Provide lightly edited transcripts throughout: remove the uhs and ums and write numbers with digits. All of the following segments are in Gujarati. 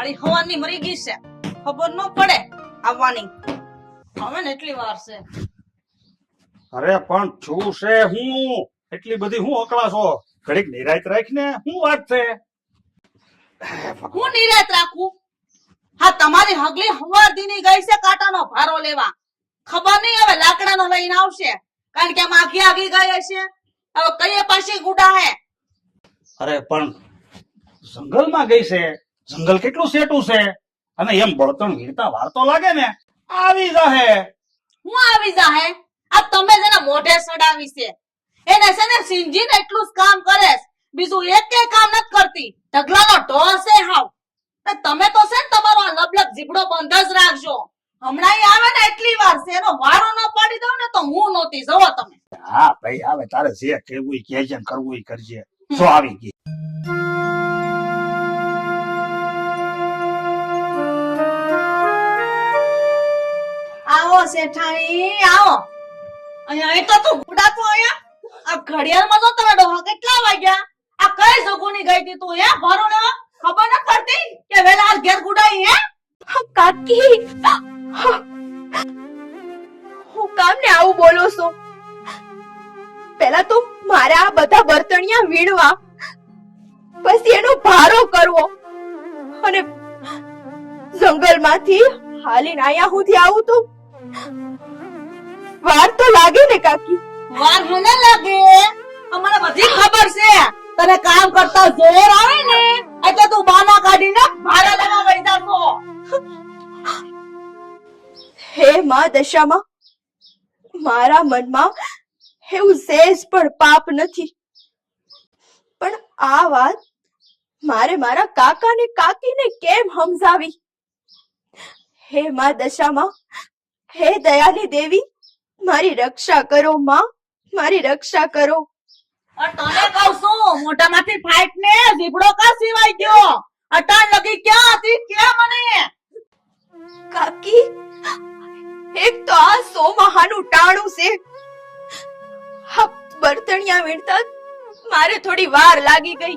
મારી હવાની મરી ગઈ છે, ખબર ન પડે આવવાની. હવે ને એટલી વાર છે. અરે પણ શું છે, હું એટલી બધી હું અકળા છો? ઘડીક નિરાયત રાખ ને, શું વાત છે? હું નિરાત રાખું? હા, તમારી હગલી હવાર દીની ગઈ છે કાંટાનો ભારો લેવા. ખબર નહીં હવે લાકડાનો લઈને આવશે, કારણ કે આમ આખી આગી ગઈ હશે. હવે કઈ પાછી ગુડા હે? અરે પણ જંગલમાં ગઈ છે, જંગલ કેટલું સેટું છે, અને એમ બળતણ વીરતા વાર તો લાગે ને. આવી જાહે. હું આવી જાહે? આ તમે જેના મોઢે સડાવી છે એને છે ને સિંજીને એટલું જ કામ કરે, બીજું એક કામ નથી કરતી. ઢગલાનો ઢોર છે હાવ. તમે તો છે ને તમારો આ લબલબ જીબડો બંધ જ રાખજો. હમણાં આવે ને એટલી વાર છે, એનો વારો ન પાડી દઉં ને તો હું નહોતી. જવો તમે. હા ભાઈ, આવે તારે જે કહેવું ઈ કહેજે ને કરવું ઈ કરજે. જો આવી ગઈ. આવો શેઠાણી આવો. અહીંયા એ તો તું ગુડા તો અહીંયા આ ઘડિયાળમાં તો તારા ડોહા કેટલા વાગ્યા? આ કઈ જોગુની ગઈ હતી તું? હે ભરો ને ખબર ન પડતી કે વેલા આ ઘેર ગુડાઈ હે? કાકી, હું કામ ને આવું બોલો છો? પેલા તો મારા આ બધા બર્તણિયા વીણવા, પછી એનો ભારો કરવો, અને જંગલમાંથી હાલીને આયા સુધી આવું તો વાર તો લાગે ને કાકી. વાર મને લાગે, અમને બધી ખબર છે. તને કામ કરતા જોર આવે ને એટલે તું બાના કાઢીને ભારા લેવા વઈ જાતો. હે માં દશામાં, મારા મનમાં એવું સહેજ પણ પાપ નથી, પણ આ વાત મારે મારા કાકા ને કાકીને કેમ સમજાવી? હે માં દશામાં, હે દયાની દેવી, મારી રક્ષા કરો માં, મારી રક્ષા કરો. તને કહું છું, મોઢામાંથી ફાઈટ ને જીબડો કા સિવાય ગયો? અટાણ લગી ક્યાં હતી કે મને? કાકી, એક તો આ સોમાહાનું ટાણું છે. હા, બર્તણિયા વીણતા મારે થોડી વાર લાગી ગઈ,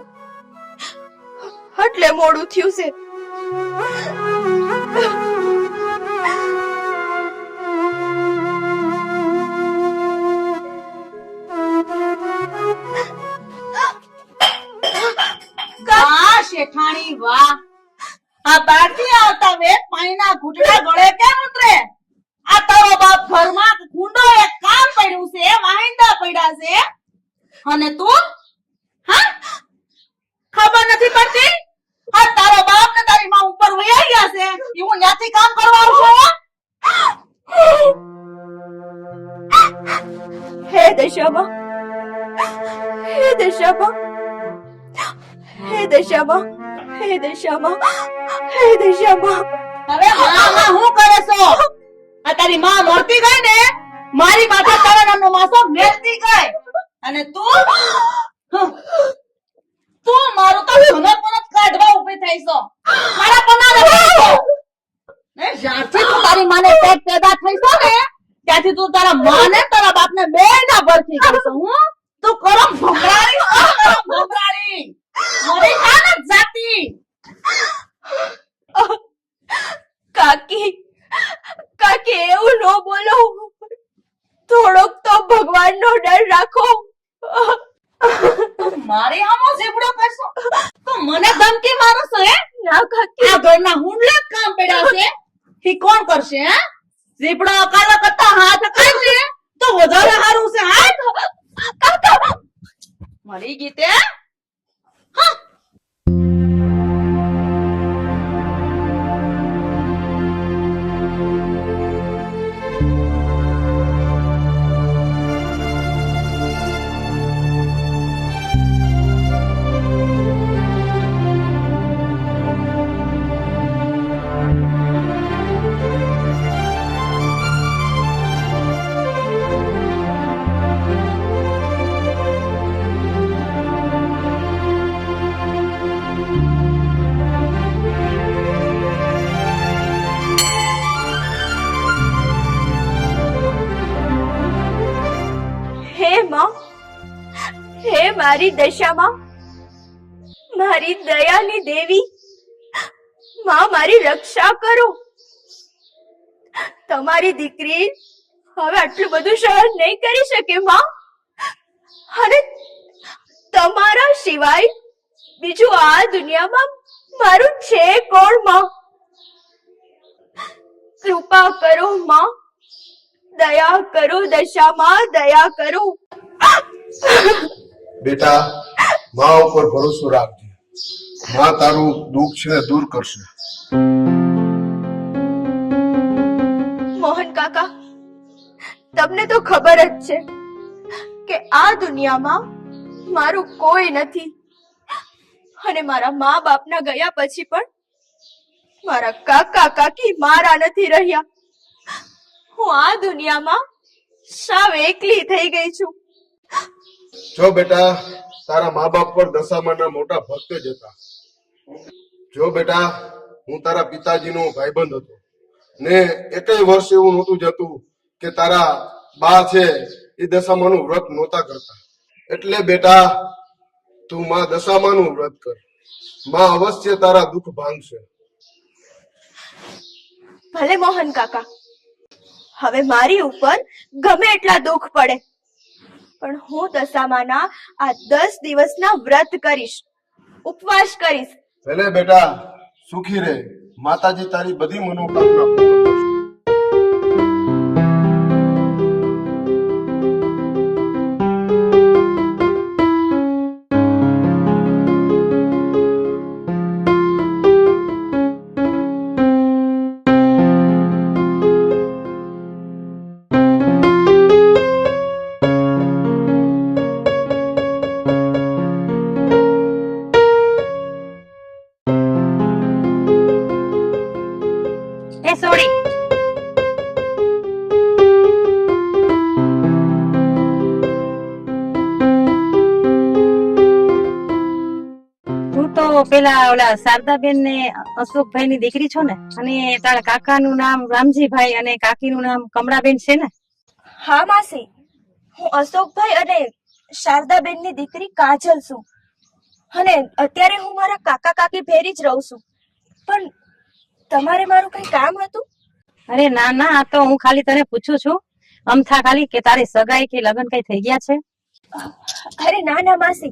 એટલે મોડું થયું છે. શેઠાણી વાહ, આ બારથી આવતા વે પાણીના ઘૂંટડા ગળે કેમ ઉતરે? આ તારો બાપ ઘરમાં કુંડો એક કામ પડ્યું છે, વાહિંદા પડ્યા છે, અને તું હા ખબર નથી પડતી? આ તારો બાપ ને તારી માં ઉપર વયા ગયા છે, હું ત્યાંથી કામ કરવા આવું છું. હે દશામાં, હે દશામાં, હે દશામાં, હે દશામાં, હે દશામાં. હવે માં હું કરે છો? આ તારી માં મરતી ગઈ ને, મારી માથે તારા નામનો માસો મેલતી ગઈ, અને તું મારું તો જનક પરત કાઢવા ઉભી થઈ છો. મારા પના રહો ને, જ્યારથી તું તારી માને પેટ પેદા થઈ છો ને ત્યાંથી તું તારા માને તારા બાપને બેના ભરતી કરી છો. હું તું કરમ ભમરાળી, કરમ ભમરાળી મરી જા ને જાતી. કાકી, કાકી એવું ન બોલો, થોડોક તો ભગવાનનો ડર રાખો. તું મારી આમો જીબડો કરશો? તું મને ધમકી મારો છો? હે ના કાકી, આ ઘરના હુંડલા કામ પડ્યા છે, ઈ કોણ કરશે? હે જીબડો અકાળવા કરતા હાથ અકાળશે તો વધારે સારું છે. હાથ કાકા મરી ગઈ તે. હા હે મારી દશામાં, મારી દયાની દેવી, માં મારી રક્ષા કરો. તમારી દીકરી હવે આટલું બધું સહન નહીં કરી શકે માં. અને તમારા સિવાય બીજું આ દુનિયામાં મારું છે કોણ માં? કૃપા કરો માં, દયા કરો દશામાં, દયા કરો. બેટા, મા ઉપર ભરોસો રાખજે. મા તારું દુઃખ છે ને દૂર કરશે. મોહન કાકા, તમને તો ખબર જ છે કે આ દુનિયામાં મારું કોઈ નથી, અને મારા મા બાપના ગયા પછી પણ મારા કાકા કાકી મારા નથી રહ્યા. હું આ દુનિયામાં સાવ એકલી થઈ ગઈ છું. જો બેટા, તારા મા બાપ પર દશામાના મોટા ભક્ત જ હતા. જો બેટા, હું તારા પિતાજીનો ભાઈબંધ હતો ને એકેય વર્ષ એવું નહોતું જતું કે તારા બા છે એ દશામાનું વ્રત નહોતા કરતા. એટલે બેટા, તું માં દશામાનું વ્રત કર. માં અવશ્ય તારા દુઃખ ભાંગશે. ભલે મોહન કાકા, હવે મારી ઉપર ગમે એટલા દુઃખ પડે, પણ હું દશામાના આ 10 દિવસના વ્રત કરીશ, ઉપવાસ કરીશ. ભલે બેટા, સુખી રહે. માતાજી તારી બધી મનોકામના પૂર્ણ કરશે. એ સોડી, તું તો પેલા ઓલા શારદાબેન ને અશોકભાઈ ની દીકરી છો ને? અને તારા કાકા નું નામ રામજીભાઈ અને કાકી નું નામ કમળાબેન છે ને? હા માસી, હું અશોકભાઈ અને શારદાબેનની દીકરી કાજલ છું, અને અત્યારે હું મારા કાકા કાકી ભેરી જ રહું છું. પણ તમારે મારું કઈ કામ હતું? અરે ના ના, આ તો હું ખાલી તને પૂછું છું અમથા ખાલી કે તારી સગાઈ કે લગ્ન કઈ થઈ ગયા છે? અરે ના ના માસી,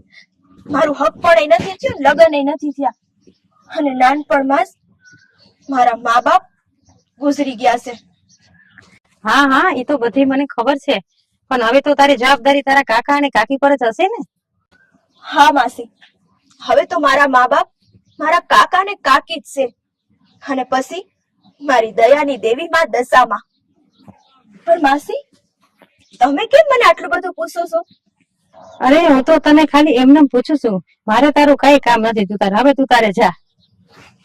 મારું હક પણ નથી થયું, લગ્ન નથી થયા, અને નાનપણમાં જ મારા મા બાપ ગુજરી ગયા છે. હા હા, એ તો બધી મને ખબર છે, પણ હવે તો તારી જવાબદારી તારા કાકા અને કાકી પર જ હશે ને? હા માસી, હવે તો મારા મા બાપ મારા કાકા ને કાકી જ છે, અને પછી મારી દયાની દેવી માં દશામાં. પણ માસી, તમે કેમ મને આટલું બધું પૂછો છો? અરે હું તો તને ખાલી એમને પૂછું છું, મારે તારું કઈ કામ નથી. તું તારે હવે તું તારે જા.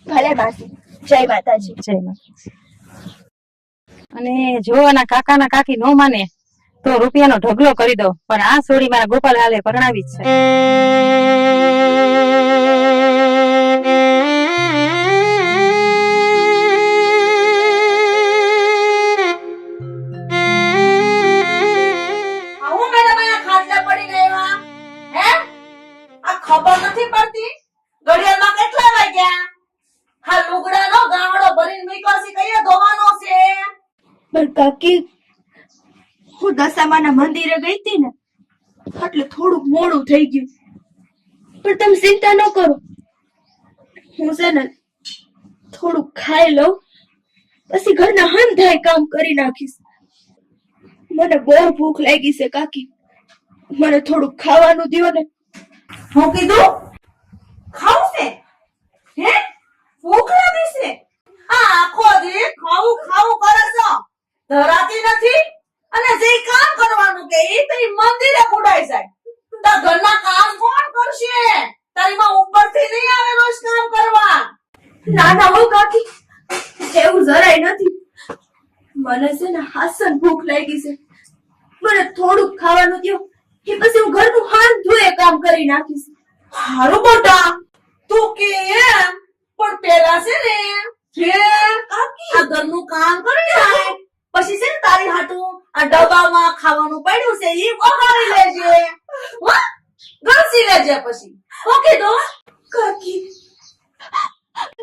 ભલે માસી, જય માતાજી. જય માતાજી. અને જો આના કાકા ના કાકી નો માને તો રૂપિયાનો ઢગલો કરી દો, પણ આ સોડી મારા ગોપાલ હાલે પરણાવી જ છે. હું મેડમ અહીંયા ખાટલે પડી ગઈ હે? આ ખબર નથી પડતી ઘડિયાળમાં કેટલા વાગ્યા? હા, લુગડાનો ગામડો ભરીને મૂક્યો છે, કયો ધોવાનો છે? પણ કાકી, હું દશામાના મંદિરે ગઈ હતી ને, એટલે થોડુંક મોડું થઈ ગયું. પણ તમે ચિંતા ન કરો, હું છે ને થોડુંક ખાઈ લઉં, પછી ઘરના હંધાય કામ કરી નાખીશ. મને બહુ ભૂખ લાગી છે કાકી, મને થોડુંક ખાવાનું દ્યો ને. હું કીધું ખાવું છે? હે, ભૂખ લાગી છે? આ આખો દી ખાવું ખાવું કરે છો, ધરાતી નથી. અને જે કામ કરવાનું કે એ તો ઈ મંદિરે બુડાઈ જાય. તાર ઘરના કામ કોણ કરશે? તારી માં ઉપરથી નહીં આવે રોજ કામ કરવા. ના ના હો કાકી, એવું જરાય નથી. મને છે ને હાસન ભૂખ લાગી છે, મને થોડુંક ખાવાનું દ્યો, કે પછી હું ઘરનું હાથ ધોયે કામ કરી નાખીશ. હારું બેટા, તું કે એમ, પણ પેલા છે ને આ ઘરનું કામ કરી નાખ, પછી છે ને તારી હાટું આ ડબ્બામાં ખાવાનું પડ્યું છે ઈ વગાડી લેજે, હો, ઘસી લેજે પછી. ઓકે તો કાકી,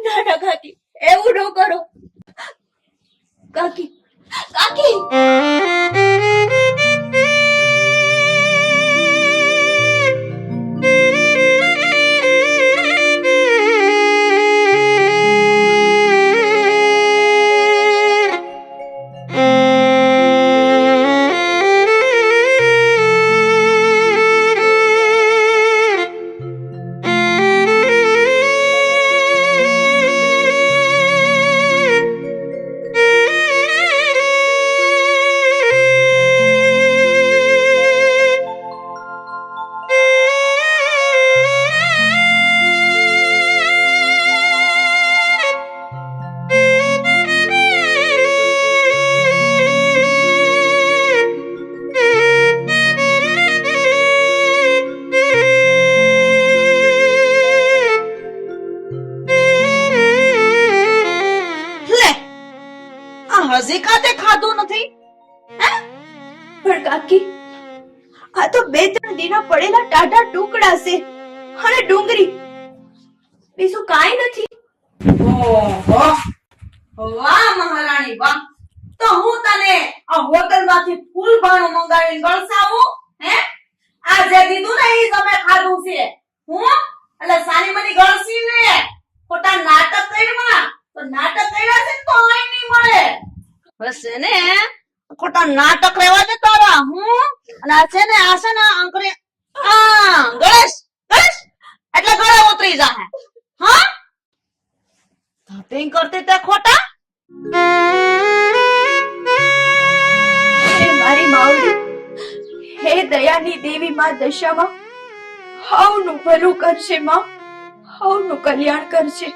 ના ના કાકી, એવું ન કરો કાકી કાકી લે આ હજી કાતે ખાધું નથી. પણ કાકી આ તો 2-3 દીના પડેલા ટાટા ટુકડા છે અને ડુંગળી બીજું કાંઈ નથી. ઓહો વાહ મહારાણી વાહ. તો હું તને આ હોટલ માંથી ફૂલ ભાણું મંગાવીને ગળસાવું હે? આ જે દીધું ને એ તમે ખાધું છે. હું એટલે સારી મની ગળસી ને ખોટા નાટક કર્યા તો નાટક કર્યા છે ને તો આય નહીં મળે. બસ છે ને ખોટા નાટક રહેવા દે તારા. હું અને આ છે ને આંકરે ગણેશ ગણેશ એટલે ગળે ઉતરી જાહે. હા ધપિંગ કરતી તે ખોટા. હે મારી માવડી, હે દયાની દેવી માં દશામાં હવનું ભલું કરશે માં, હવનું કલ્યાણ કરશે.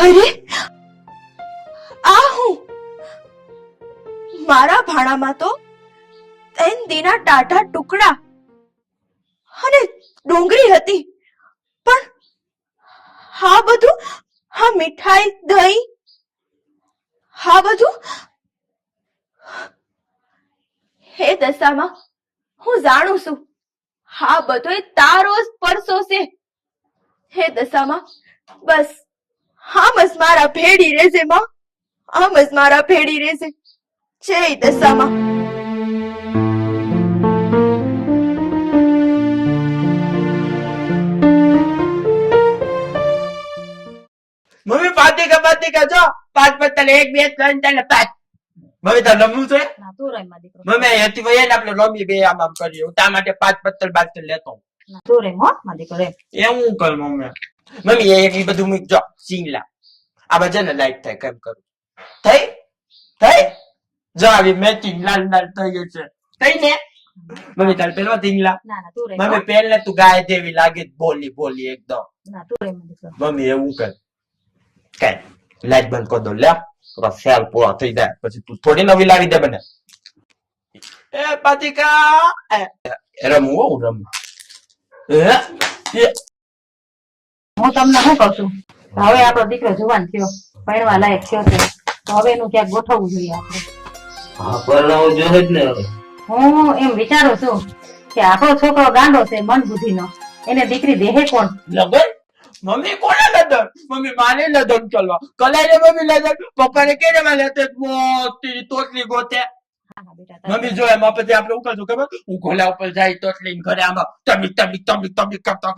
અરે આ હું મારા ભાણામાં તો 3 દીના ટાટા ટુકડા અને ડુંગળી હતી, પણ હા બધું, હા મીઠાઈ દહીં, હા બધું. હે દશામાં હું જાણું છું હા બધોય તારો જ પરસો છે. હે દશામાં બસ આમ જ મારા ભેડી રહેશે માં, આમ જ મારા ભેડી રહેશે. જય દશામાં. મમ્મી પાતિકા જો 5 પત્તલ 1 2 3 4 5. મમ્મી તો રમવું છે. ના તું રમ માં દીકરો. મમ્મી હતી વયે ને આપણે રમી બે આમ આમ કરીએ. હું તા માટે 5 પત્તલ બાતલ લેતો. ના તું રમ હો માં દીકરો રે. એવું કર મમ્મી. મમ્મી એ બધું મૂક જો સિંગલા. આ બજે ને લાઈટ થાય કેમ કરું. થઈ જો આવી મેચિંગ લાલ લાલ થઈ ગઈ છે. થઈ ને મમ્મી તાર પેલો સિંગલા. ના ના તું રમ. મમ્મી પહેલે તું ગાય જેવી લાગે બોલી એકદમ. ના તું રમ માં દીકરો. મમ્મી એવું કર કઈ લાઈટ બંધ કરી દો લે થોડા સેલ પૂરા થઈ જાય પછી તું થોડી નવી લાવી દે મને. એ પાતિકા રમવું હું રમવું. હું તમને શું કહું છું, હવે આપણો દીકરો જુવાન થયો, ભણવા લાયક થયો છે, તો હવે એનું ક્યાંક ગોઠવવું જોઈએ આપણે. હા પરણાવું જોઈએ જ ને હવે. હું એમ વિચારું છું કે આપણો છોકરો ગાંડો છે મન બુદ્ધિનો, એને દીકરી દેહે કોણ? લગન મમ્મી કોને લગન? મમ્મી માને લગન કરવા કલાઈ મમ્મી લગન પપ્પાને કેને માં લેતે મોટી તોતલી ગોતે. હા બેટા તારે મમ્મી જો એમાં પછી આપણે શું કરશું ખબર? હું ઘોડા ઉપર જાય તોતલી ઘરે આમાં તબીક કરતો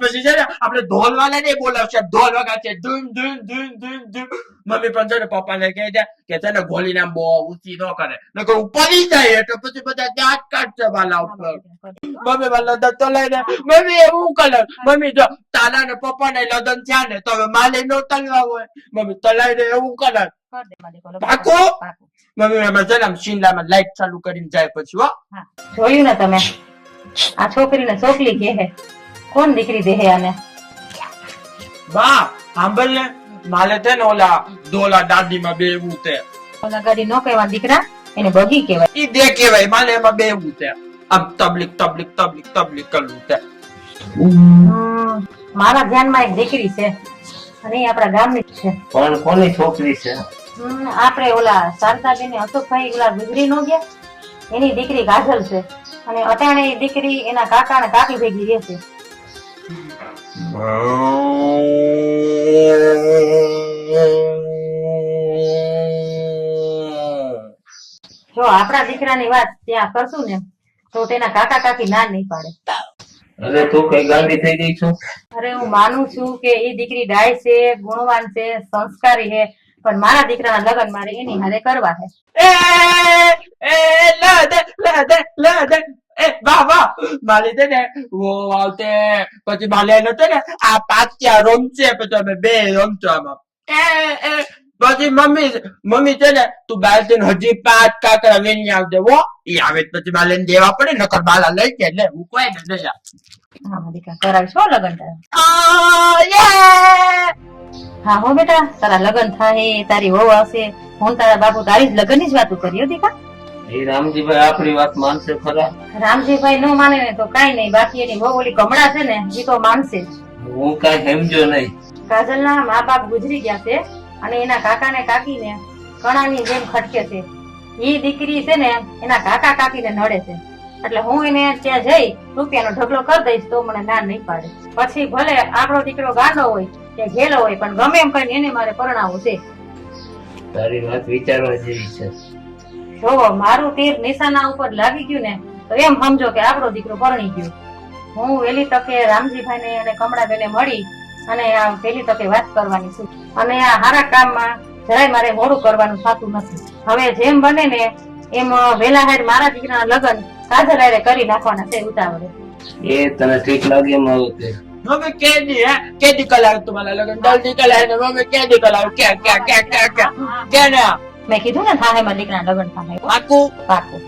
પછી છે ને આપણે ઢોલ વાળા ને બોલાવશે, ઢોલ વગાડશે ધૂન ધૂન ધૂન ધૂન ધૂન. મમ્મી પણ છે ને પપ્પાને કહે છે કે છે ને ગોલી નામ બહુ ઊંચી ન કરે નકર પડી જાય એટલે પછી બધા દાંત કાઢશે વાલા ઉપર. મમ્મી વાલા લદન તો લઈને મમ્મી એવું કરે. મમ્મી જો તારા ને પપ્પા ને લદન થયા ને તો હવે માલે નો તલવા હોય. મમ્મી તલાઈને એવું કરે. કર દે માં દીકરો. પાકું? પાકું. મમ્મી એમાં છે ને આમ શિમલામાં લાઈટ ચાલુ કરીને જાય પછી હો. હા જોયું ને તમે, આ છોકરીને ચોકલી કહે, કોણ દીકરી દેહે આને? બા સાંભળ ને માલે છે ને ઓલા ડોલા દાદી માં બે એવું છે. ઓલા ગાડી નો કહેવા દીકરા, એને બગી કહેવાય. ઈ દે કેવાય માલે એમાં બે એવું છે. આમ તબલીક કરવું છે. મારા ધ્યાનમાં એક દીકરી છે અને એ આપણા ગામની જ છે. પણ કોની છોકરી છે? આપણે ઓલા શારદાબેન અશોકભાઈ ઓલા ગુજરી નો ગયા એની દીકરી કાજલ છે અને અટાણે એ દીકરી એના કાકા અને કાકી ભેગી રહે છે. જો આપણા દીકરાની વાત ત્યાં કરશું ને તો તેના કાકા કાકી ના નહીં પાડે. અરે તું કઈ ગાંડી થઈ ગઈ છું? અરે હું માનું છું કે એ દીકરી ડાય છે, ગુણવાન છે, સંસ્કારી છે, પણ મારા દીકરાના લગ્ન મારે એની હારે કરવા છે. લા દે વાહ વાહ મારી છે ને વો આવતે પછી માલે નતો ને આ પાત્યા રમશે પછી અમે બે રમતો આમાં પછી મમ્મી છે ને તું બાર જઈને હજી 5 કાકરા વેણી આવજે હો ઈ આવે પછી માલે દેવા પડે નકર બાલા લઈ કે એટલે હું કોઈ ને નહીં હા મારા દીકરા કરાવીશ હો લગ્ન તારા. હા હો બેટા તારા લગ્ન થાય, તારી વહુ આવશે, હું તારા બાપુ તારી જ લગ્ન ની જ વાતો કરી દીકા. એ રામજીભાઈ આપણી વાત માનશે ખરા? રામજીભાઈ ન માને ને તો કઈ નહીં, બાકી એની વહુ ઓલી કમળા છે ને એ તો માનશે જ. હું કઈ સમજો નહીં. કાજલના મા બાપ ગુજરી ગયા છે અને એના કાકા ને કાકી ને કણાની જેમ ખટકે છે. એ દીકરી છે ને એના કાકા કાકી ને નડે છે એટલે હું એને ત્યાં જઈ રૂપિયાનો ઢગલો કરી દઈશ તો મને ના નહીં પાડે. પછી ભલે આપણો દીકરો ગાંડો હોય કે ઘેલો હોય પણ ગમે એમ કહીને એને મારે પરણાવવું છે. તારી વાત વિચારવા જેવી છે. જો મારું તીર નિશાના ઉપર લાગી ગયું ને તો એમ સમજો કે આપણો દીકરો પરણી ગયો. હું વહેલી તકે રામજીભાઈ ને અને કમળાબેને મળી અને આ વહેલી તકે વાત કરવાની છું અને આ હારા કામમાં જરાય મારે મોડું કરવાનું થતું નથી. હવે જેમ બને ને એમ વહેલા હાર મારા દીકરાના લગ્ન કાજલ હારે કરી નાખવાના છે ઉતાવળે. એ તને ઠીક લાગે એમ આવું તે? મમ્મી કેદી કલાક તમારા લગ્ન જલ્દી કલાક ને મમ્મી કેદી કલાક કે ને મેં કીધું ને થાય મારા દીકરાના લગ્ન થાય પાકું પાકું.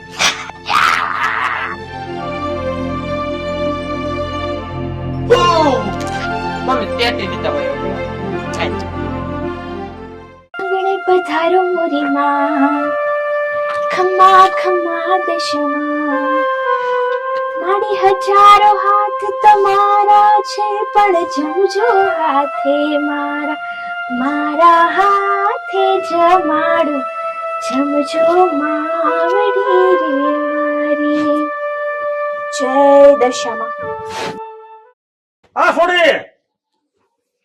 મમ્મી તેતી દીધા હોય આંગણે પધારો મોરી માં, ખમ્મા ખમ્મા દશમાં, મારી હજારો હાથ તમારા છે પણ જમજો હાથે મારા, મારા હાથે જમાડો જમજો માવડી રે મારી. જય દશામાં. આ છોડી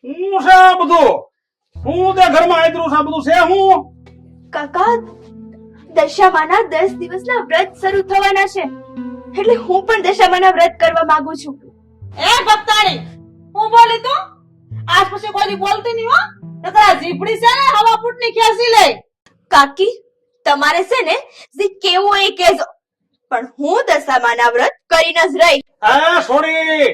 હું છે આ બધું? હું તે ઘરમાં આદરું છે આ બધું છે હું? કાકા દશામાના 10 દિવસના વ્રત શરૂ થવાના છે એટલે હું પણ દશામાના વ્રત કરવા માંગુ છું. એ ભક્તાણી હું બોલી તું આજ પછી કોઈ બોલતી નહીં હો નકરા જીભડી છે ને હવા ફૂટની ખેંચી લે. કાકી તમારે છે ને જે કેવું એ કહેજો પણ હું દશામાના વ્રત કરીને જ રહી. આ છોડી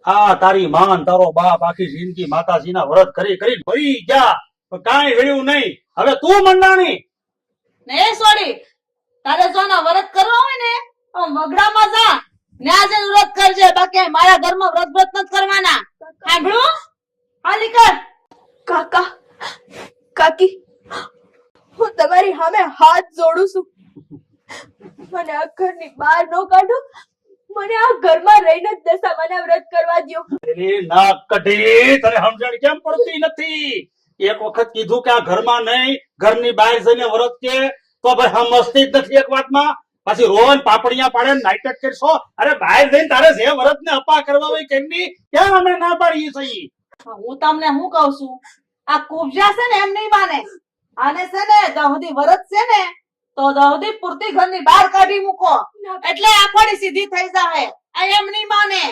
આ તારી માન તારો બાપ આખી જિંદગી માતાજીના વ્રત કરી કરી ભરી ગયા પણ કાંઈ વેળ્યું નહીં. હવે તું મંડાણી ને સોડી તારે જો ના વ્રત કરવા હોય ને તો વગડામાં જા ન્યા જઈને વ્રત કરજે બાકી મારા ઘરમાં વ્રત નથી કરવાના. સાંભળ્યું? હાલી કર. કાકા કાકી હું તમારી સામે હાથ જોડું છું. મને આ ઘરની બહાર ન કાઢો, મને આ ઘરમાં રહીને જ દશામાના વ્રત કરવા દ્યો. એની નાક કઢી તને સમજણ કેમ પડતી નથી? એક વખત કીધું કે આ ઘરમાં નહીં ઘરની બહાર જઈને વ્રત કે તો ભાઈ સમજતી જ નથી એક વાતમાં. પછી રોન પાપડિયા પાડે નાટક કરશો. અરે બહાર જઈને તારે જે વ્રત ને અપા કરવા હોય કેમની ક્યાં અમે ના પાડીએ છીએ? હું તમને શું કઉ છું આ કુબજા છે ને એમ નહીં માને આને છે ને દહદી વ્રત છે ને તો દહદી પૂરતી ઘરની બહાર કાઢી મૂકો એટલે આખોડી સીધી થઈ જાય. આ એમ નહીં માને.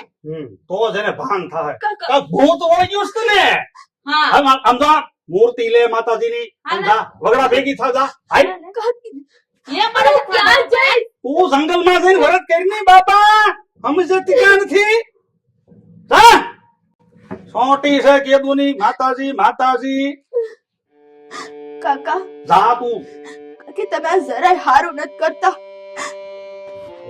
તો જેને ભાન થાય કાંઈક ભૂત વળી ગયું છે ને. હા આમ તો મૂર્તિ લે માતાજીની સમજા વગડા ભેગી થા જા. હાય એ પણ હું ક્યાં જઈશ? તું જંગલમાં જઈને વ્રત કરી બાપા સમજતી ક્યાં નથી? જા છોટી છે કેદુની માતાજી માતાજી. કાકા જા તું. કાકી તમે આ જરાય હારું નથી કરતા.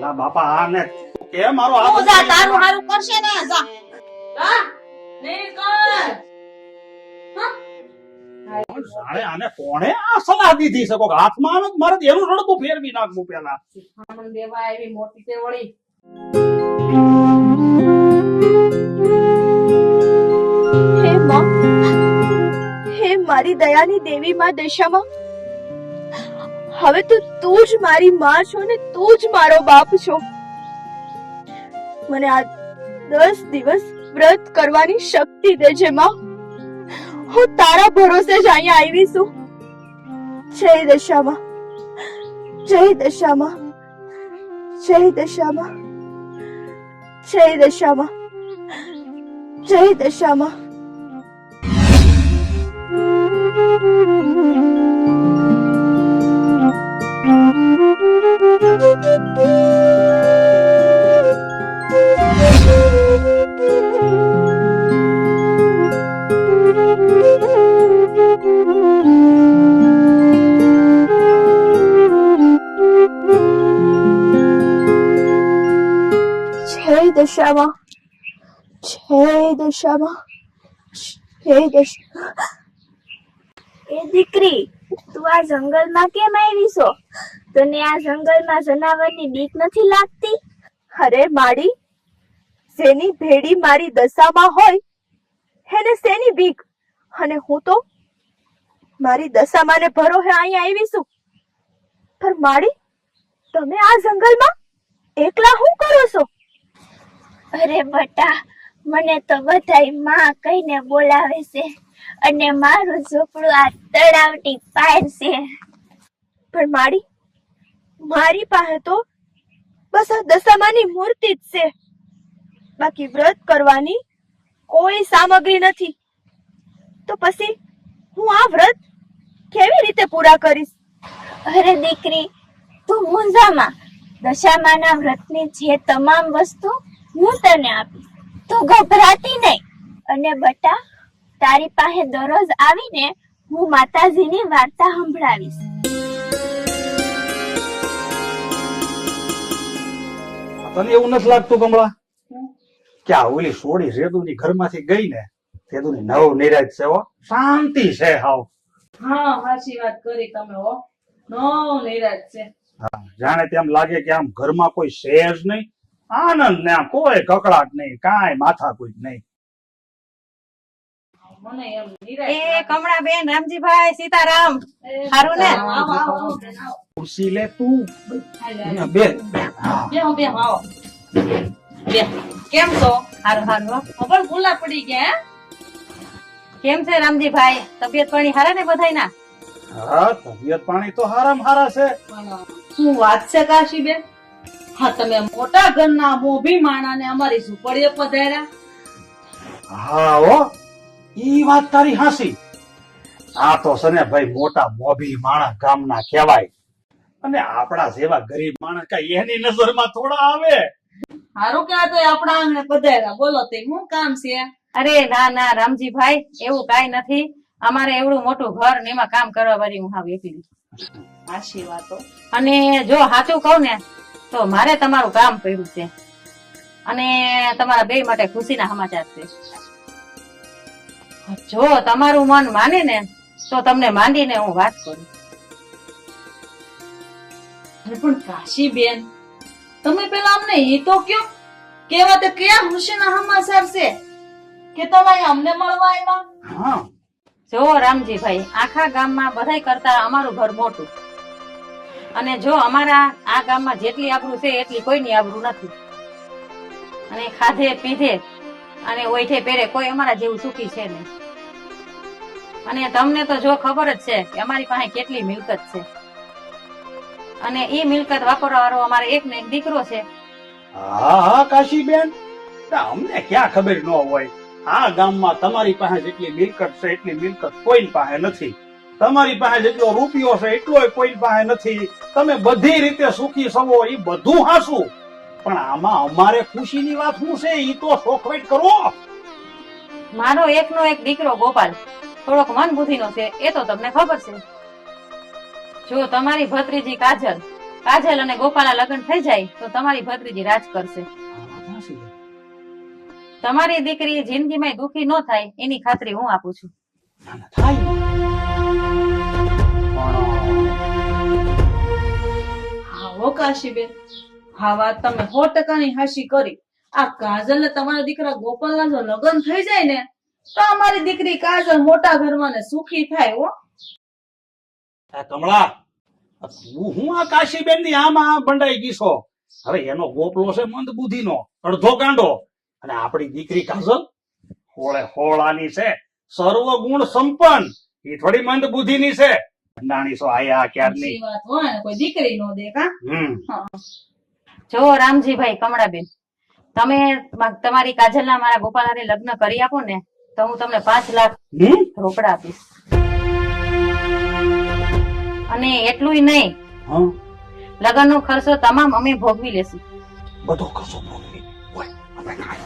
લા બાપા આ ને કે મારો તું હાથ જા તારું હારું કરશે ને જા જા નીકળ. જાણે આને કોણે આ સલાહ દીધી છે? કોક હાથમાં આવે તો મારે એનું રડતું ફેરવી નાખવું પેલા. આનંદ દેવા એવી મોટી તે વળી. હે માં, હે મારી દયાની દેવી માં દશામાં હવે તો તું જ મારી માં છો ને તું જ મારો બાપ છો. મને આ 10 દિવસ વ્રત કરવાની શક્તિ દેજે માં. હું તારા ભરોસે જ અહીંયા આવી છું. જય દશામાં, જય દશામાં, જય દશામાં, જય દશામાં, જય દશામાં. જય દશામાં, જય દશામાં, જય દશામાં. એ દીકરી, તું આ જંગલમાં કેમ આવી છો? તને આ જંગલમાં જનાવરની બીક નથી લાગતી? અરે માડી, જેની ભેડી મારી દશામાં હોય એને શેની બીક? અને હું તો મારી દશામાં ને ભરોસે અહીંયા આવી છું. પણ માડી, તમે આ જંગલમાં એકલા શું કરો છો? અરે બટા, મને તો બધાય માં કહીને બોલાવે છે અને મારું ઝૂંપડું આ તળાવની પાર છે. પણ માડી, મારી પાસે તો બસ આ દશામાની મૂર્તિ જ છે. બાકી વ્રત કરવાની કોઈ સામગ્રી નથી. તો પછી હું આ વ્રત કેવી રીતે પૂરા કરીશ? અરે દીકરી, તું મૂંઝામાં. દશામાના વ્રતની જે તમામ વસ્તુ હું તને આપીશ. તું ગભરાતી નહીં. અને બટા, તારી પાસે દરરોજ આવીને હું માતાજીની વાર્તા સંભળાવીશ. તને એવું નથી લાગતું કમળા કે આ ઓલી સોડી સેતુની ઘરમાંથી ગઈ ને સેતુની નવ નિરાજ છે હો, શાંતિ છે હાવ. હા, સાચી વાત કરી તમે હો. નો નિરાજ છે. હા, જાણે તેમ લાગે કે આમ ઘરમાં કોઈ છે જ નહીં. આનંદ ને આમ કોઈ કકડાટ નહીં, કાંઈ માથાકૂટ નહીં. મને એમ નિરાજ એ કમળાબેન, રામજીભાઈ, સીતારામ. સારું ને? આવો, આવો, બેન, આવો. ખુરશી લે તું. હાલે, હાલે. અહીંયા બેન. હા. બેહો, બેહો, આવો. બેહો. કેમ છો? સારું સારું હો. ખબર ભૂલા પડી ગયા હે? કેમ છે રામજીભાઈ? તબિયત પાણી હારા ને બધાયના? હા, તબિયત પાણી તો હારામ હારા છે. શું વાત છે કાશીબેન? હા, તમે મોટા ઘરના મોભી માણાને અમારી ઝૂંપડીએ પધાર્યા. હા હો, ઈ વાત તારી હાસી. આ તો સને ભાઈ મોટા મોભી માણસ ગામના કહેવાય. અને આપણા જેવા ગરીબ માણસ કઈ એની નજરમાં થોડા આવે. હારું કે આ તો આપણા આંગણે પધાર્યા. બોલો તે શું કામ છે? અરે ના ના રામજીભાઈ, એવું કાંઈ નથી. અમારે એવડું મોટું ઘર ને એમાં કામ કરવા વાળી હું હાવ એકલી. આશી વાતો. અને જો સાચું કહું ને તો મારે તમારું કામ કર્યું છે અને તમારા બે માટે ખુશીના સમાચાર છે. જો તમારું મન માને ને તો તમને માંડીને હું વાત કરું. પણ કાશીબેન, તમે પેલા અમને એ તો કયો, કેવા તે કયા ખુશીના સમાચાર છે કે તમે અમને મળવા આવ્યા? હા, જો રામજીભાઈ, આખા ગામમાં બધાય કરતા અમારું ઘર મોટું અને જો અમારા આ ગામમાં જેટલી આબરૂ છે એટલી કોઈની આબરૂ નથી. અને ખાધે પીધે અને ઓઠે પહેરે કોઈ અમારા જેવું સુખી છે નહીં. અને તમને તો જો ખબર જ છે કે અમારી પાસે કેટલી મિલકત છે અને એ મિલકત વાપરવા વાળો અમારે એક ને એક દીકરો છે. હા હા કાશીબેન, અમને ક્યાં ખબર ન હોય. આ ગામમાં તમારી પાસે જેટલી મિલકત છે એટલી મિલકત કોઈ પાસે નથી. તમારી પાસે જેટલો રૂપિયો છે એટલો કોઈ પાસે નથી. તમે બધી રીતે સુખી છો એ બધું હાસું, પણ આમાં અમારે ખુશીની વાત શું છે એ તો સોખવેટ કરો. મારો એકનો એક દીકરો ગોપાલ થોડોક મન બુદ્ધિનો છે એ તો તમને ખબર છે. જો તમારી ભત્રીજી કાજલ અને ગોપાલના લગ્ન થઈ જાય તો તમારી ભત્રીજી રાજ કરશે. તમારી દીકરી જિંદગીમાં દુખી ન થાય એની ખાતરી હું આપું છું. હાવો કાશીબેન, હા વાત તમે 100% હાશી કરી. આ કાજલ ને તમારા દીકરા ગોપાલના જો લગ્ન થઈ જાય ને તો અમારી દીકરી કાજલ મોટા ઘરમાં ને સુખી થાય હો. આ કમળા હું આ કાશીબેન ની આમાં બંડાઈ ગઈ છો. હવે એનો ગોપલો છે મંદ બુદ્ધિનો, અડધો ગાંડો, અને આપણી દીકરી કાજલ હોળે હોળાની છે, સર્વ ગુણ સંપન્ન. એ થોડી મંદ બુદ્ધિની છે. ભંડાણી છો આયા ક્યારની. સાચી વાત હોય ને, કોઈ દીકરી નો દે કા. જો રામજીભાઈ, કમળાબેન, તમે તમારી કાજલના મારા ગોપાલાને લગ્ન કરી આપો ને તો હું તમને 5 લાખ રોકડા આપીશ. અને એટલું નહીં, લગ્નનો ખર્ચો તમામ અમે ભોગવી લેશું. બધો ખર્ચો ભોગવી હોય આપણે કાંઈ.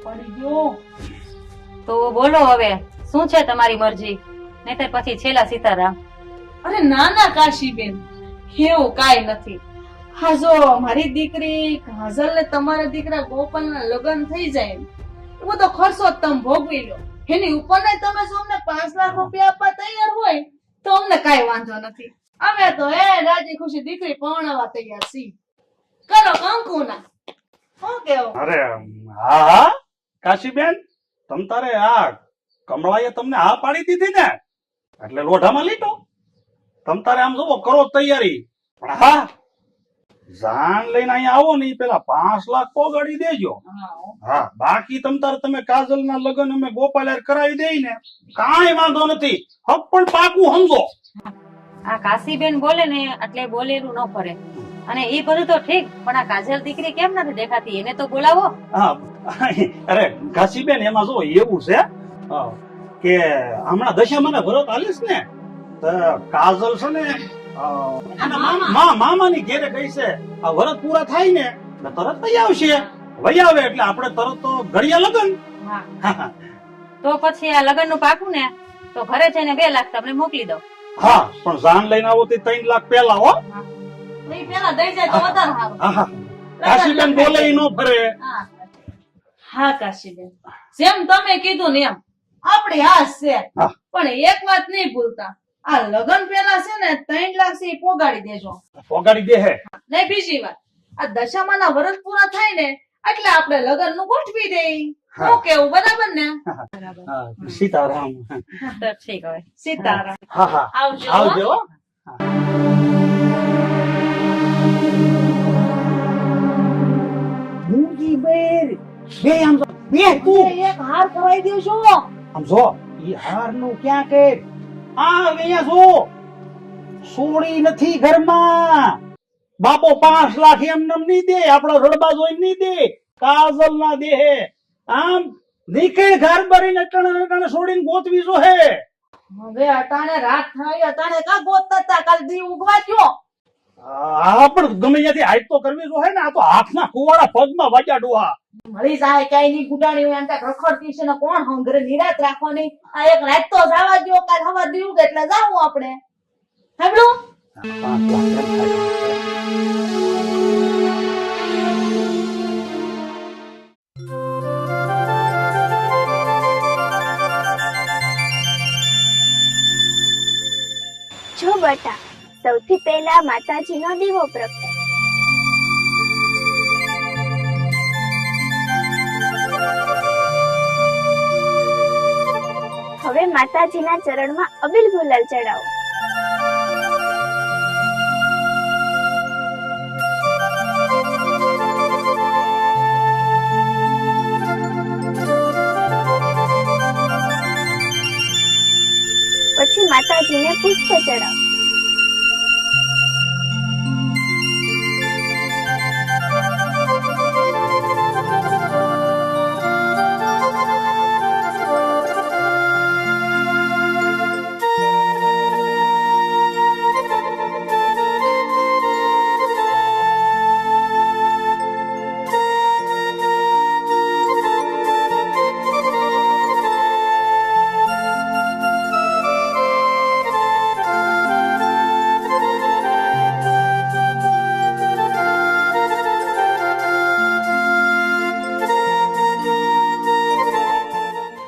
પડી ગયો. તો બોલો હવે શું છે તમારી મરજી, નહીતર પછી છેલ્લા સીતારામ. અરે ના ના કાશીબેન, એવું કાંઈ નથી. હા જો મારી દીકરી કાજલ ને તમારા દીકરા ગોપાલ ના લગ્ન થઈ જાય ને, એ બધો ખર્ચો તમે ભોગવી લો. એની ઉપર તમે જો અમને 5 લાખ રૂપિયા આપવા તૈયાર હોય તો અમને કાંઈ વાંધો નથી. અમે તો રાજી ખુશી દીકરી પરણાવવા તૈયાર છીએ. કરો કંકુના. શું કેવું? અરે હા હા કાશીબેન, તમ તારે આ કમળાએ તમને હા પાડી દીધી ને એટલે લોઢામાં લીધો. તમ તારે આમ જોવો કરો તૈયારી. પણ હા, જાન લઈને અહીંયા આવો ને પેલા 5 લાખ પોગાડી દેજો. હા, બાકી તમ તારે તમે કાજલ ના લગ્ન અમે ગોપાલ યાર કરાવી દઈ ને કાંઈ વાંધો નથી. હક પણ પાકું સમજો. આ કાશીબેન બોલે ને એટલે બોલેલું ન ફરે. અને એ બધું તો ઠીક, પણ આ કાજલ દીકરી કેમ નથી દેખાતી? એને તો બોલાવો. હા, અરે કાશીબેન, એમાં જો એવું છે કે હમણાં દશામાના વ્રત આલીશ ને તો કાજલ છે ને મામાની ઘેરે ગઈ છે. આ વ્રત પૂરા થાય ને તરત વહી આવશે. વહી આવે એટલે આપણે તરત તો ઘડિયા લગન. તો પછી આ લગન નું પાકું ને તો ઘરે જઈને 2 લાખ તમને મોકલી દો. હા, પણ જાન લઈને આવો તો 3 લાખ પેલા હો. પેલા દઈ જાય તો વધારે સારું. કાશીબેન બોલે ઈ નો ફરે. હા કાશીબેન, જેમ તમે કીધું ને એમ આપણી હાસ છે. પણ એક વાત નહીં ભૂલતા, આ લગન પેલા છે ને 3 લાખ થી પોગાડી દેજો. પોગાડી દે હે. નહીં, બીજી વાત, આ દશામાના વરસ પૂરા થાય ને એટલે આપણે લગન નું ગોઠવી દઈ. શું કેવું? બરાબર ને? સીતારામ. તો ઠીક હવે. સીતારામ. હા હા, આવજો. આવજો. એક હાર કરાવી દેજો. આમ જો ઈ હાર નું ક્યાં કે અહીંયા જો સોડી નથી ઘરમાં. બાપો 5 લાખ એમને નહીં દે, આપડો રડબા જોઈ નહીં દે, કાજલ ના દે. આમ નીકળ ઘર ભરીને અટાણે છોડીને ગોતવી જો હે. હવે અટાણે રાત થાય, અટાણે કા ગોતતા હતા? કાલ દી ઉગવા ગયો. હા, પણ ગમે ત્યાંથી હાઈટ તો કરવી જો હે ને. આ તો હાથના કુવાડા પગમાં વાગ્યા ડોહા. મળી જાય ક્યાંય ની ગુડાણી હોય એમ રખડતી છે ને કોણ હમ ઘરે નિરાત રાખવાની. આ એક રાત તો જવા દો, કાલ હવા દીવું એટલે જાવું આપણે. સાંભળું? 5 લાખ એમ થાય. જો બટા, સૌથી પહેલા માતાજીનો દીવો પ્રગટાય. હવે માતાજીના ચરણમાં અબીલ ગુલાલ ચડાવો. પછી માતાજીને પુષ્પ ચડાવો.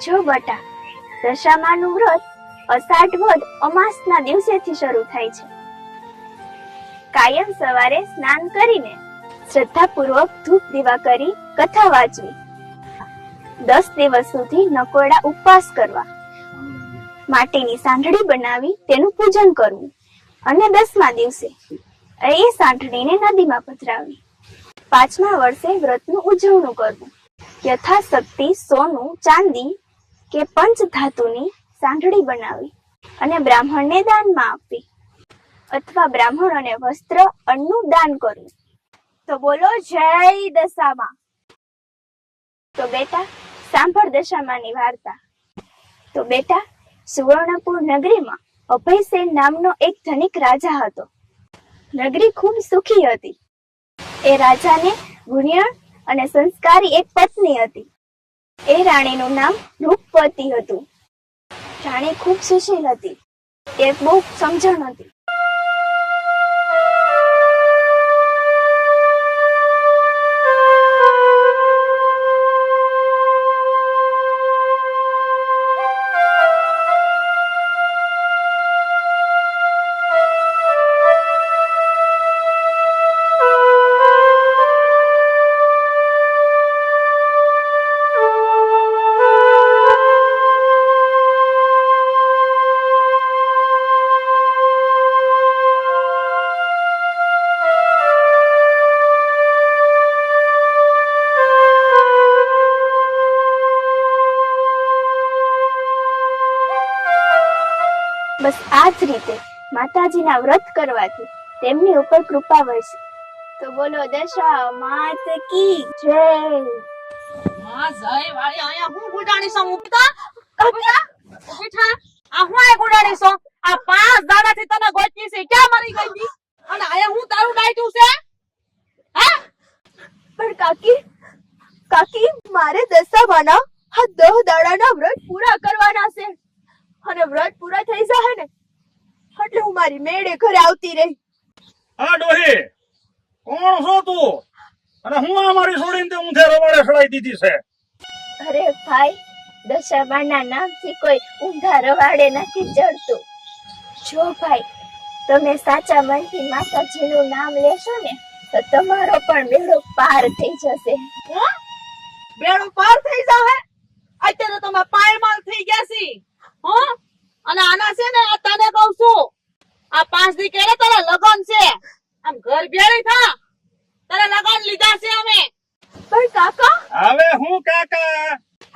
જો બટા, દશામાનું વ્રત અષાઢ વદ અમાસના દિવસેથી શરૂ થાય છે. કાયમ સવારે સ્નાન કરીને શ્રદ્ધાપૂર્વક ધૂપ દીવા કરી કથા વાંચવી 10 દિવસ સુધી નકોરડા ઉપવાસ કરવા, માટીની સાંઢળી બનાવી તેનું પૂજન કરવું અને 10મા દિવસે એ સાંઢળીને નદીમાં પધરાવવી. 5મા વર્ષે વ્રતનું ઉજવણું કરવું. યથાશક્તિ સોનું, ચાંદી કે પંચ ધાતુની સાંઢળી બનાવી અને બ્રાહ્મણને દાનમાં આપવી અથવા બ્રાહ્મણોને વસ્ત્ર, અન્નનું દાન કરવું. તો બોલો જય દશામાં. તો બેટા સાંભળ દશામાની વાર્તા. તો બેટા, સુવર્ણપુર નગરીમાં અભયસેન નામનો એક ધનિક રાજા હતો. નગરી ખૂબ સુખી હતી. એ રાજાને ગુણિયણ અને સંસ્કારી એક પત્ની હતી. એ રાણીનું નામ રૂપવતી હતું. રાણી ખૂબ સુશીલ હતી. તે બહુ સમજણ હતી. બસ આ જ રીતે માતાજીના વ્રત કરવાથી તેમની ઉપર કૃપા વરસે. તો બોલો દશા માત કી જય. હા જય વાળી અહીંયા હું ગુડાણી સો મુકતા બેટા બેઠા આ હું આ ગુડાણી સો આ 5 દાડાથી તને ગોતી છે ક્યાં મરી ગઈ હતી અને અહીંયા હું તારું ડાયટું છે હે? પણ કાકી મારે દશામાના આ 10 દાડાના વ્રત પૂરા કરવાના છે અને વ્રત પૂરા થઈ જાય ને એટલે હું મારી મેળે ઘરે આવતી રહી. હા ડોહી, કોણ છો તું અને હું આ મારી છોડીને તે ઊંધે રવાડે સડાઈ દીધી છે? અરે ભાઈ, દશામાના નામથી કોઈ ઊંધા રવાડે નથી ચડતું. જો ભાઈ, તમે સાચા મનથી માતાજીનું નામ લેશો ને તો તમારો પણ બેડો પાર થઈ જશે. બેડો પાર થઈ જાહે? અત્યારે તમે પાયમાલ થઈ ગયા છી હો. અને આના છે ને આ તને કહું છું આ 5 દી કેડે તારા લગન છે આમ ઘર ભેળી થા તારા લગન લીધા છે અમે. પણ કાકા હવે હું કાકા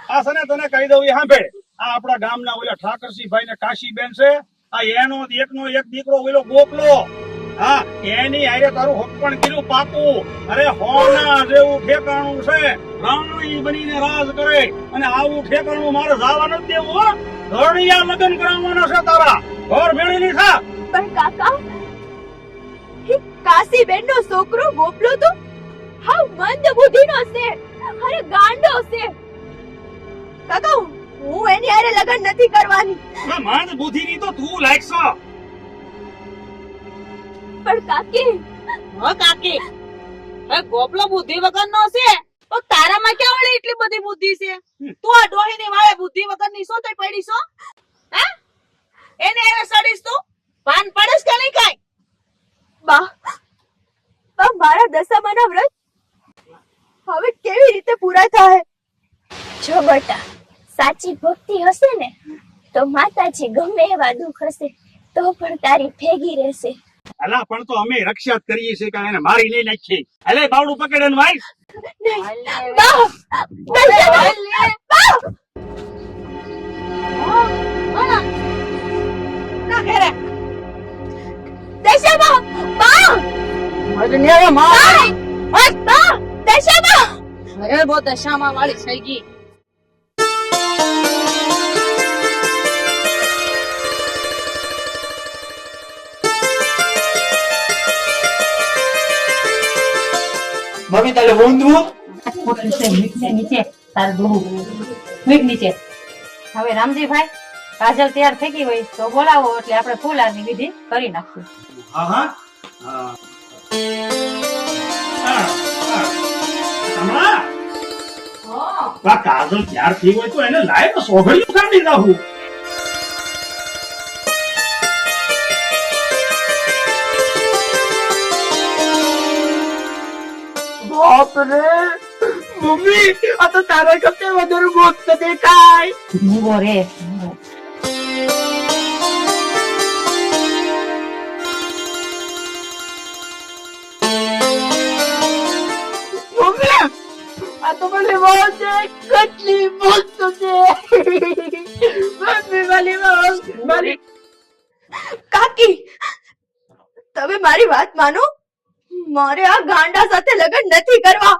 આ સને તને કહી દઉં એ સાંભળ. આ આપણા ગામના ઓલા ઠાકરસિંહભાઈ ને કાશીબેન છે. આ એનો એકનો એક દીકરો ઓલો ગોપલો. હા, એની હારે તારું હોપણ કર્યું પાકું. અરે હોના જેવું ઠેકાણું છે. રાણી બનીને રાજ કરે અને આવું ઠેકાણું મારે જવા નથી દેવું હો. ધોળિયા લગ્ન કરાવવાના છે તારા. ઘર ભેળી નહીં થા. પણ કાકા કાશીબેન નો છોકરો ગોપલો તો હાવ મંદ બુદ્ધિનો છે. અરે ગાંડો છે. કાકા હું એની હારે લગ્ન નથી કરવાની. મંદ બુદ્ધિની તો તું લાયક છો. પણ કાકી હો કાકી એ ગોપલો બુદ્ધિ વગરનો છે તો તારામાં ક્યાં વળી એટલી બધી બુદ્ધિ છે? તું આ ડોહીની વાળે બુદ્ધિ વગરની છો તોય પડી છો હે? એને એને સડીશ તું ભાન પડેશ કે નહીં કાઈ? બા મારા દશામાના વ્રત હવે કેવી રીતે પૂરા થાય? જો બેટા, સાચી ભક્તિ હશે ને તો માતાજી ગમે એવા દુઃખ હશે તો પણ તારી ભેગી રહેશે. અલા પણ તો અમે રક્ષા જ કરીએ છીએ કે એને મારી નહીં નાખી. અલે બાવડું પકડે ને ભાઈ. દશામાં વાળી થઈ ગઈ. મમ્મી તારે ઊંધું નીચે તાર દૂધ મીઠ નીચે. હવે રામજીભાઈ, કાજલ તૈયાર થઈ ગઈ હોય તો બોલાવો એટલે આપણે ફૂલાની વિધિ કરી નાખશું. હા હા હા કાજલ તૈયાર થઈ હોય તો એને લાય તો સોઘડિયું કાઢી નાખું. બાપ રે, મમ્મી આ તો તારા કરતા વધારે મોત દેખાય. મૂંગો રે મમ્મી આ તો મને બહુ છે કેટલી મોત છે. મમ્મી મારી કાકી તમે મારી વાત માનો, મારે આ ગાંડા સાથે લગ્ન નથી કરવા.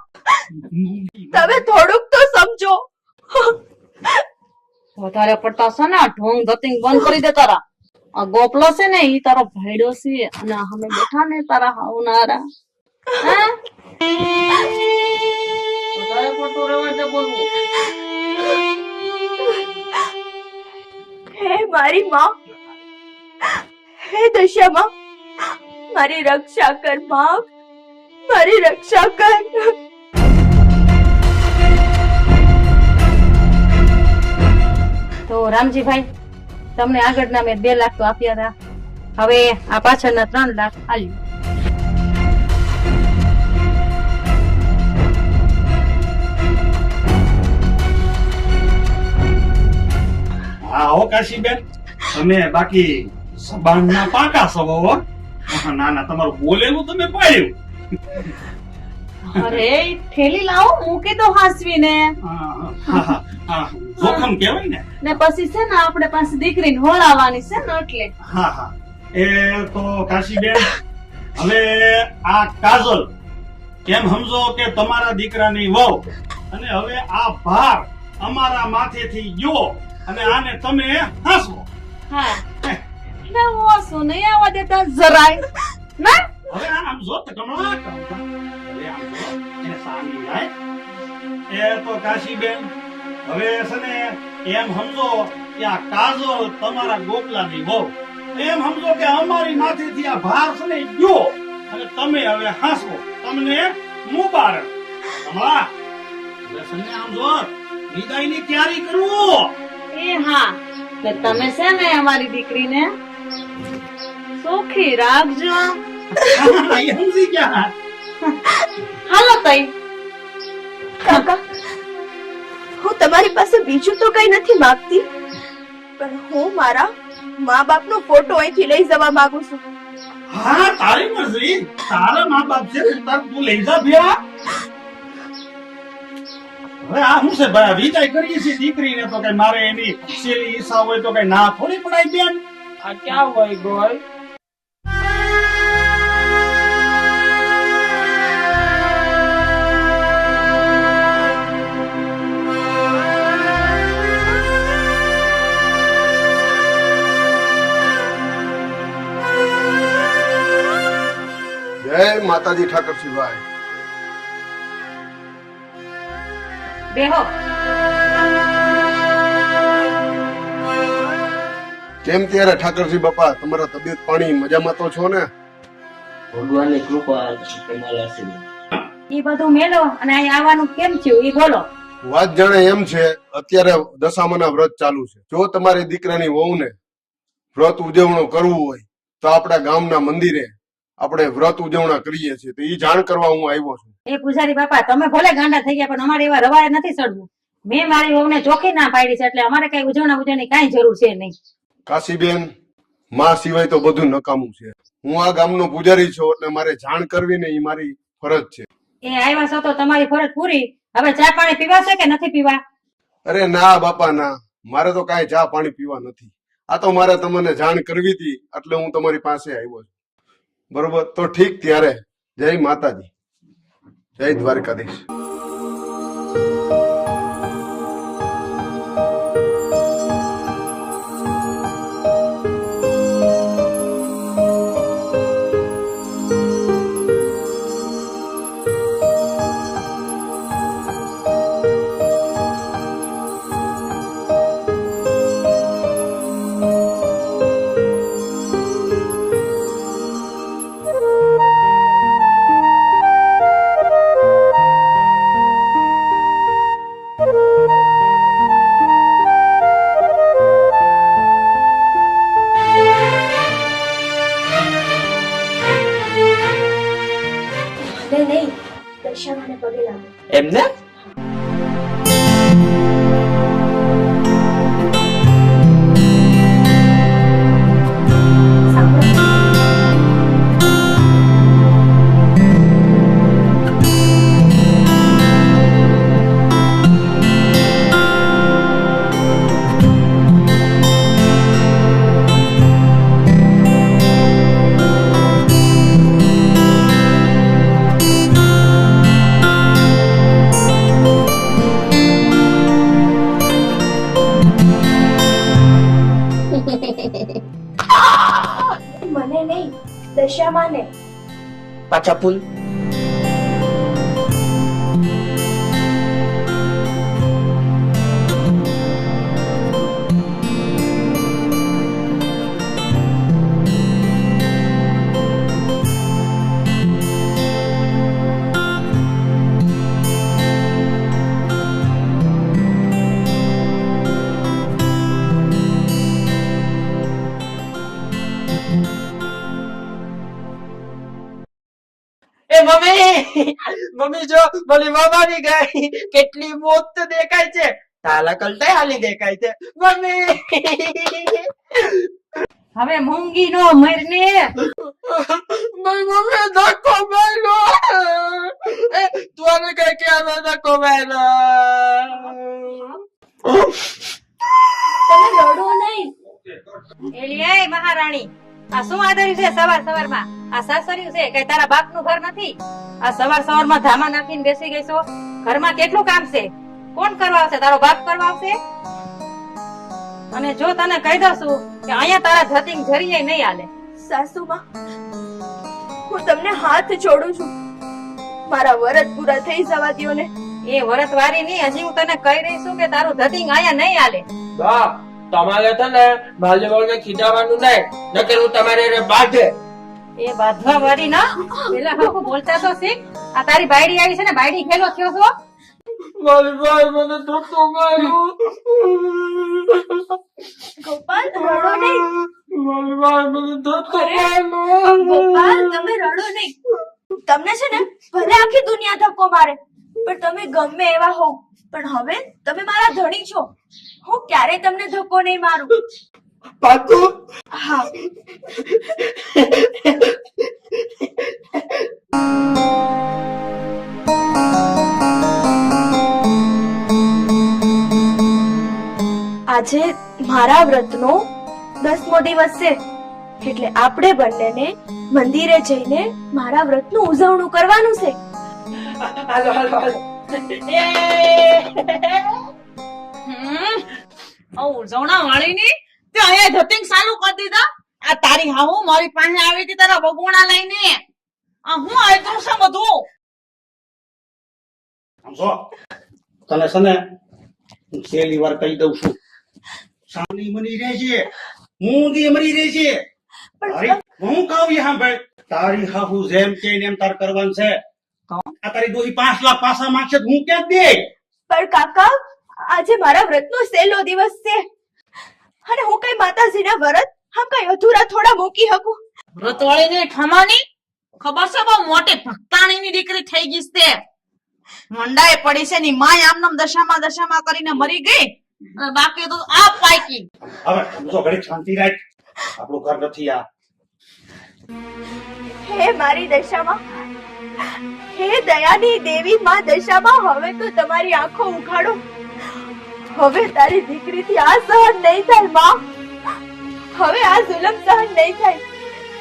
તમે થોડુંક તો સમજો. વધારે પડતા છે ને ઢોંગ ધતિંગ બંધ કરી દે તારા. આ ગોપલો છે ને ઈ તારો ભાઈડો છે અને અમે બેઠા ને તારા હાવનારા. વધારે પડતું રહેવા દે બોલવું. હે મારી માં, હે દશામાં, મારી રક્ષા કર માં, મારી રક્ષા કર. તો રામજીભાઈ તમને આગળના મેં 2 લાખ તો આપ્યા હતા, હવે આ પાછળના 3 લાખ આલ્યું. હા હો કાશીબેન, તમે બાકી સબાનના પાકા છો હો. ના ના, તમારું બોલેલું તમે પાડ્યું. અરે થેલી લાવો, મૂકી દો હાસવીને. જોખમ કેવાય ને. ને પછી છે ને આપણે પાસે દીકરીને હોળાવાની છે ને એટલે. હા હા, એ તો કાશીબેન, હવે આ કાજલ કેમ સમજો કે તમારા દીકરાની વહુ, અને હવે આ ભાર અમારા માથેથી ગયો અને આને તમે હાંસવો. હા ને ઓછું નહીં આવવા દેતા જરાય ના. હવે આમ જો તો કમળા હવે આમ જો એને સામી જાય. એ તો કાશીબેન, હવે છે ને એમ સમજો કે આ કાજલ તમારા ગોપલાની વહુ, એમ સમજો કે અમારી માથેથી આ ભાર છે ને ગયો અને તમે હવે હાંસવો. તમને મુબારક. કમળા, હવે છે ને આમ જો વિદાયની તૈયારી કરવું. એ હા, ને તમે છે ને અમારી દીકરીને સુખી રાખજો. એ સમજી ગયા. હાલો તઈ. કાકા, હું તમારી પાસે બીજું તો કઈ નથી માંગતી, પણ હું મારા મા બાપનો ફોટો અહીંથી લઈ જવા માંગુ છું. હા, તારી મરજી. તારા મા બાપ છે તું લઈ જા ભેળા. હવે આ શું છે ભાઈ, વિદાય કરીએ છીએ દીકરીને તો કઈ મારે એની શેલી ઈચ્છા હોય તો કઈ ના થોડી પડાય બેન. આ ક્યાં હોય ગોય? જય માતાજી ઠાકરસિંહભાઈ. બેહો. કેમ ત્યારે ઠાકરસિંહ બાપા, તમારા તબિયત પાણી મજામાં તો છો ને? ભગવાનની કૃપા તમારા આશીર્વાદ. ઈ બધું મેલો અને અહીં આવવાનું કેમ થયું ઈ બોલો. વાત જાણે એમ છે, અત્યારે દશામાના વ્રત ચાલુ છે. જો તમારી દીકરાની વહુને વ્રત ઉજવણું કરવું હોય તો આપણા ગામના મંદિરે આપણે વ્રત ઉજવણા કરીએ છીએ, તો એ જાણ કરવા હું આવ્યો છું. એ પૂજારી બાપા, તમે ભલે ગાંડા થઈ ગયા પણ અમારે એવા રવાય નથી ચડવું. મેં મારી વહુને ચોખ્ખી ના પાડી છે એટલે અમારે કઈ ઉજવણી કાંઈ જરૂર છે નહીં. કાશીબેન, માં સિવાય તો બધું નકામું છે. હું આ ગામનો પૂજારી છું એટલે મારે જાણ કરવી ને એ મારી ફરજ છે. એ આવ્યા છો તો તમારી ફરજ પૂરી. હવે ચા પાણી પીવા છે કે નથી પીવા? અરે ના બાપા ના, મારે તો કાંઈ ચા પાણી પીવા નથી. આ તો મારે તમને જાણ કરવી હતી એટલે હું તમારી પાસે આવ્યો છું. બરોબર, તો ઠીક ત્યારે. જય માતાજી, જય દ્વારકાધીશ. નહીં, દશામાને પગે લાગો. એમને પાછા ફૂલ. એ મમ્મી મમ્મી જો બોલી મામાની ગાય કેટલી મોત દેખાય છે. તાલા કલટાઈ હાલી દેખાય છે મમ્મી. હવે મૂંગી નો મરને. મારી મમ્મી ધક્કો માર્યો. તું આને કઈ કે આનો ધક્કો માર્યો. તમે રડો નહીં. એલી એ મહારાણી, આ શું આદર્યું છે સવાર સવારમાં? આ સાસરિયું છે કઈ તારા બાપ નું ઘર નથી? આ સવાર સવારમાં ધામા નાખીને બેસી ગઈ છો. ઘરમાં કેટલું કામ છે, કોણ કરવા આવશે? તારો બાપ કરવા આવશે? અને જો તને કહી દઉં છું કે અહીંયા તારા ધતિંગ જરીએ નહીં હાલે. સાસુમાં, હું તમને હાથ જોડું છું, મારા વરત પૂરા થઈ જવા દ્યો ને. એ વરત વારી નહીં, હજી હું તને કહી રહી છું કે તારું ધતિંગ અહીંયા નહીં હાલે. બા તમારે છે ને માલ્યવળને ખીજાવાનું નહીં, નકર હું તમારે એને બાંધે. એ બાંધવા વાળી ના, પેલા હાકુ બોલતા તો શીખ. આ તારી બાયડી આવી છે ને, બાયડી ખેલો થયો છો. મારી ભાઈ મને ધક્કો માર્યો. ગોપાલ, રડો નહીં. મારી ભાઈ મને ધક્કો માર્યો. ગોપાલ, તમે રડો નહીં. તમને છે ને ભલે આખી દુનિયા ધક્કો મારે, પણ તમે ગમે એવા હો, પણ હવે તમે મારા ધણી છો. હું ક્યારે તમને ધક્કો નહીં મારું. પાકું? હા. આજે મારા વ્રતનો 10મો દિવસ છે, એટલે આપણે બંનેને મંદિરે જઈને મારા વ્રતનું ઉજવણું કરવાનું છે. હાલો હાલો હાલો. ઉજવણા વાળી ની તે અહીંયા ધતિંગ ચાલુ કરી દીધા. આ તારી હાહુ મારી પાસે આવી હતી તારા વગોણા લઈને. આ હું આયતું છે બધું. આમ જો તને છે ને હું છેલ્લી વાર કહી દઉં છું, સાની મની રહે છે, મૂંગી મરી રહે છે. તારી હું કહું એ સાંભળ, તારી હાહુ જેમ કે એમ તાર કરવાનું છે. આ તારી ડોહી 5 લાખ પાછા માંગશે તો હું ક્યાં દે? પણ કાકા, આજે મારા વ્રતનો છેલ્લો દિવસ છે, અને હું કઈ માતાજીના વ્રત આમ કઈ અધૂરા થોડા મૂકી શકું? વ્રતવાળી ને ઠમાની ખબર છે બહુ મોટી ભક્તાણી ની દીકરી થઈ ગઈ છે. મંડાએ પડી છે ની માય આમનામ દશામાં કરીને મરી ગઈ, અને બાકી તો આ પાકી. હવે જો ઘડી શાંતિ રાખ, આપણું ઘર નથી આ. હે મારી દશામાં, હે દયાની દેવી માં દશામાં, હવે તો તમારી આંખો ઉઘાડો. હવે તારી દીકરીથી આ સહન નહીં થાય માં. હવે આ જુલમ સહન નહીં થાય.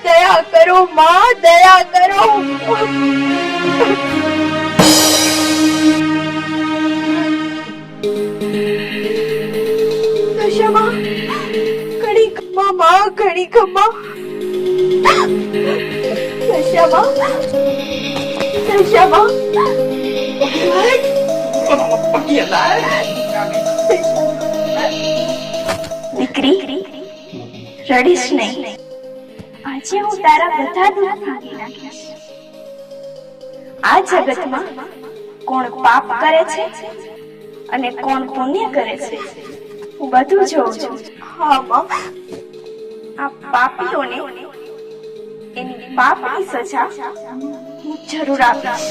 દયા કરો માં, દયા કરો. દશામાં, ઘણી ખમ્મા માં, ઘણી ખમ્મા. દશામાં, દશામાં. દીકરી, રડીશ નહીં. આજે હું તારા બધા દુઃખ ભાંગી નાખીશ. આ જગતમાં કોણ પાપ કરે છે અને કોણ પુણ્ય કરે છે, હું બધું જોઉં છું. હા માં, આ પાપીઓને એની પાપની સજા હું જરૂર આપીશ.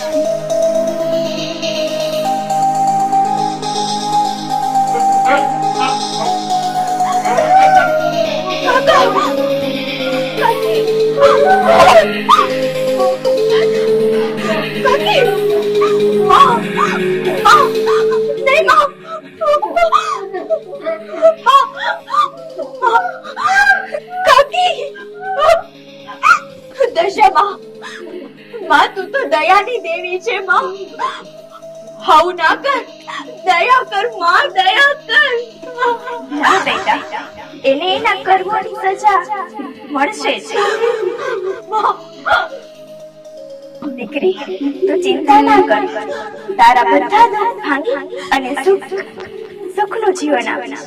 માં, તું તો દયાની દેવી છે માં. હાઉ ના કર, દયા કર માં, દયા કર. ના બેટા, એને એના કર્મોની સજા મળશે જ. દીકરી તું ચિંતા ના કર, તારા બધા દુઃખ ભાંગી અને સુખનું જીવન આપીશ.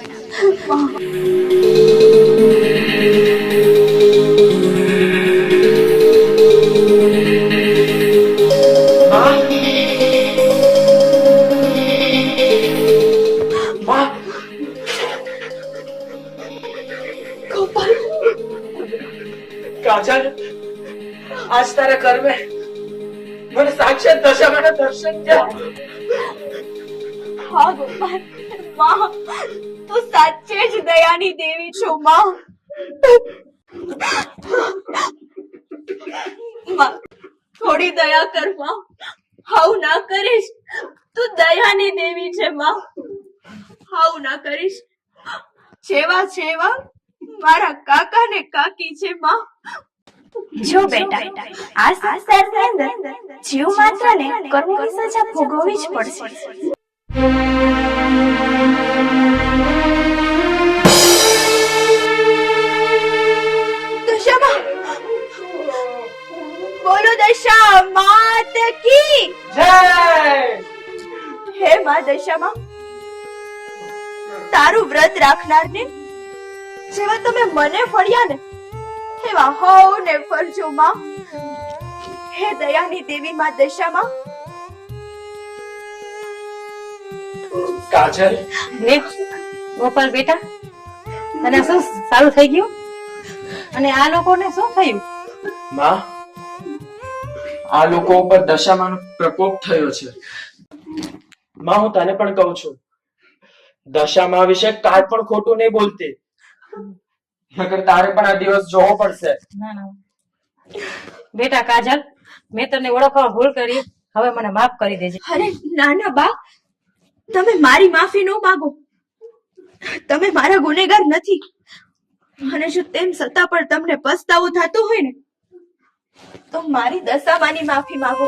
કાજલ, આજ તારા ઘર મેં મને સાક્ષાત દશામાના દર્શન થયા. હા ગોપાલ, માં તું સાચે જ દયાની દેવી છો માં. માં થોડી દયા કર માં, હાવ ના કરીશ. તું દયાની દેવી છે માં, હાવ ના કરીશ. જેવા જેવા મારા કાકા ને કાકી છે માં. જો બેટા, આ સંસારની અંદર જીવ માત્રને કર્મોની સજા ભોગવવી જ પડશે. દશામાં બોલો, દશા માત કી જય. હે માં દશામાં, તારું વ્રત રાખનારને જેવા તમે મને ફળ્યા ને એવા હવને ફરજો માં. હે દયાની દેવી માં દશામાં. કાજલ, લે ગોપાલ બેટા, તને શું સારું થઈ ગયું? અને આ લોકોને શું થયું? માં, આ લોકો ઉપર દશામાનો પ્રકોપ થયો છે. માં, હું તને પણ કહું છું, દશામા વિશે કાંઈ પણ ખોટું નહીં બોલતી, નકર તારે પણ આ દિવસ જોવો પડશે. ના ના બેટા કાજલ, મેં તને ઓળખવામાં ભૂલ કરી, હવે મને માફ કરી દેજે. અરે નાના બા, તમે મારી માફી ન માંગો. તમે મારા ગુનેગાર નથી, અને જો તેમ છતાં પણ તમને પસ્તાવો થતો હોય ને તો મારી દશામાની માફી માંગો.